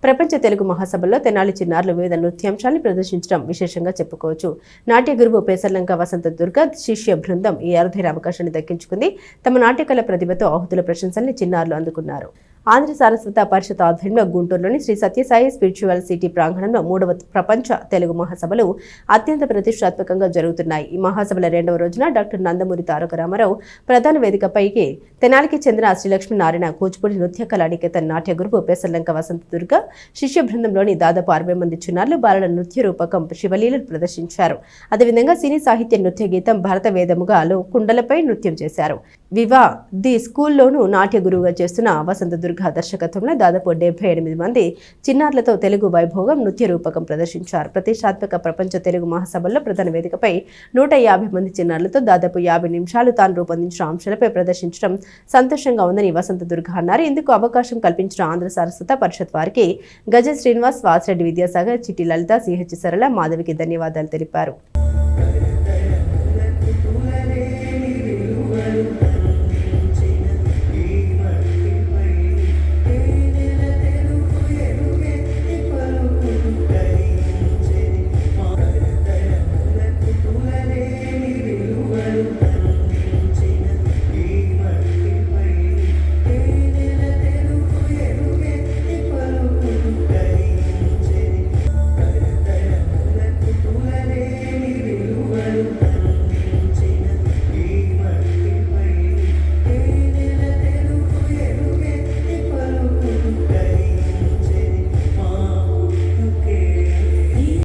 ప్రపంచ తెలుగు మహాసభలో తెనాలి చిన్నారులు వివిధ నృత్యాంశాలను ప్రదర్శించడం విశేషంగా చెప్పుకోవచ్చు. నాట్య గురువు పేసర్లంక వసంత దుర్గ శిష్య బృందం ఈ అరుదైన అవకాశాన్ని దక్కించుకుంది. తమ నాట్యకళ ప్రతిభతో ఆహుతుల ప్రశంసల్ని చిన్నారులు అందుకున్నారు. ఆంధ్ర సారస్వత పరిషత్ ఆధ్వర్యంలో గుంటూరులోని శ్రీ సత్యసాయి స్పిరిచువల్ సిటీ ప్రాంగణంలో 3వ ప్రపంచ తెలుగు మహాసభలు అత్యంత ప్రతిష్టాత్మకంగా జరుగుతున్నాయి. ఈ మహాసభల 2వ రోజున డాక్టర్ నందమూరి తారక రామారావు ప్రధాన వేదికపైకి తెనాలికి చెందిన శ్రీలక్ష్మీ నారాయణ కూచిపూడి నృత్య కళానికేతన్ నాట్య గురువు పేసర్లంక వసంత దుర్గ శిష్య బృందంలోని దాదాపు 60 మంది చిన్నారులు బాలల నృత్య రూపకం శివలీలను ప్రదర్శించారు. అదేవిధంగా సినీ సాహిత్య నృత్య గీతం భారత వేదముగా కుండలపై నృత్యం చేశారు. వివా ది స్కూల్లోనూ నాట్య గురువుగా చేస్తున్న వసంత దుర్గ దర్శకత్వంలో దాదాపు 78 మంది చిన్నారులతో తెలుగు వైభోగం నృత్య రూపకం ప్రదర్శించారు. ప్రతిష్టాత్మక ప్రపంచ తెలుగు మహాసభల్లో ప్రధాన వేదికపై 150 మంది చిన్నారులతో దాదాపు 50 నిమిషాలు తాను రూపొందించిన అంశాలపై ప్రదర్శించడం సంతోషంగా ఉందని వసంత దుర్గ అన్నారు. ఇందుకు అవకాశం కల్పించిన ఆంధ్ర సారస్వత పరిషత్ వారికి గజ శ్రీనివాస్, వాసిరెడ్డి విద్యాసాగర్, చిట్టి లలిత, సిహెచ్ సరళ, మాధవికి ధన్యవాదాలు తెలిపారు.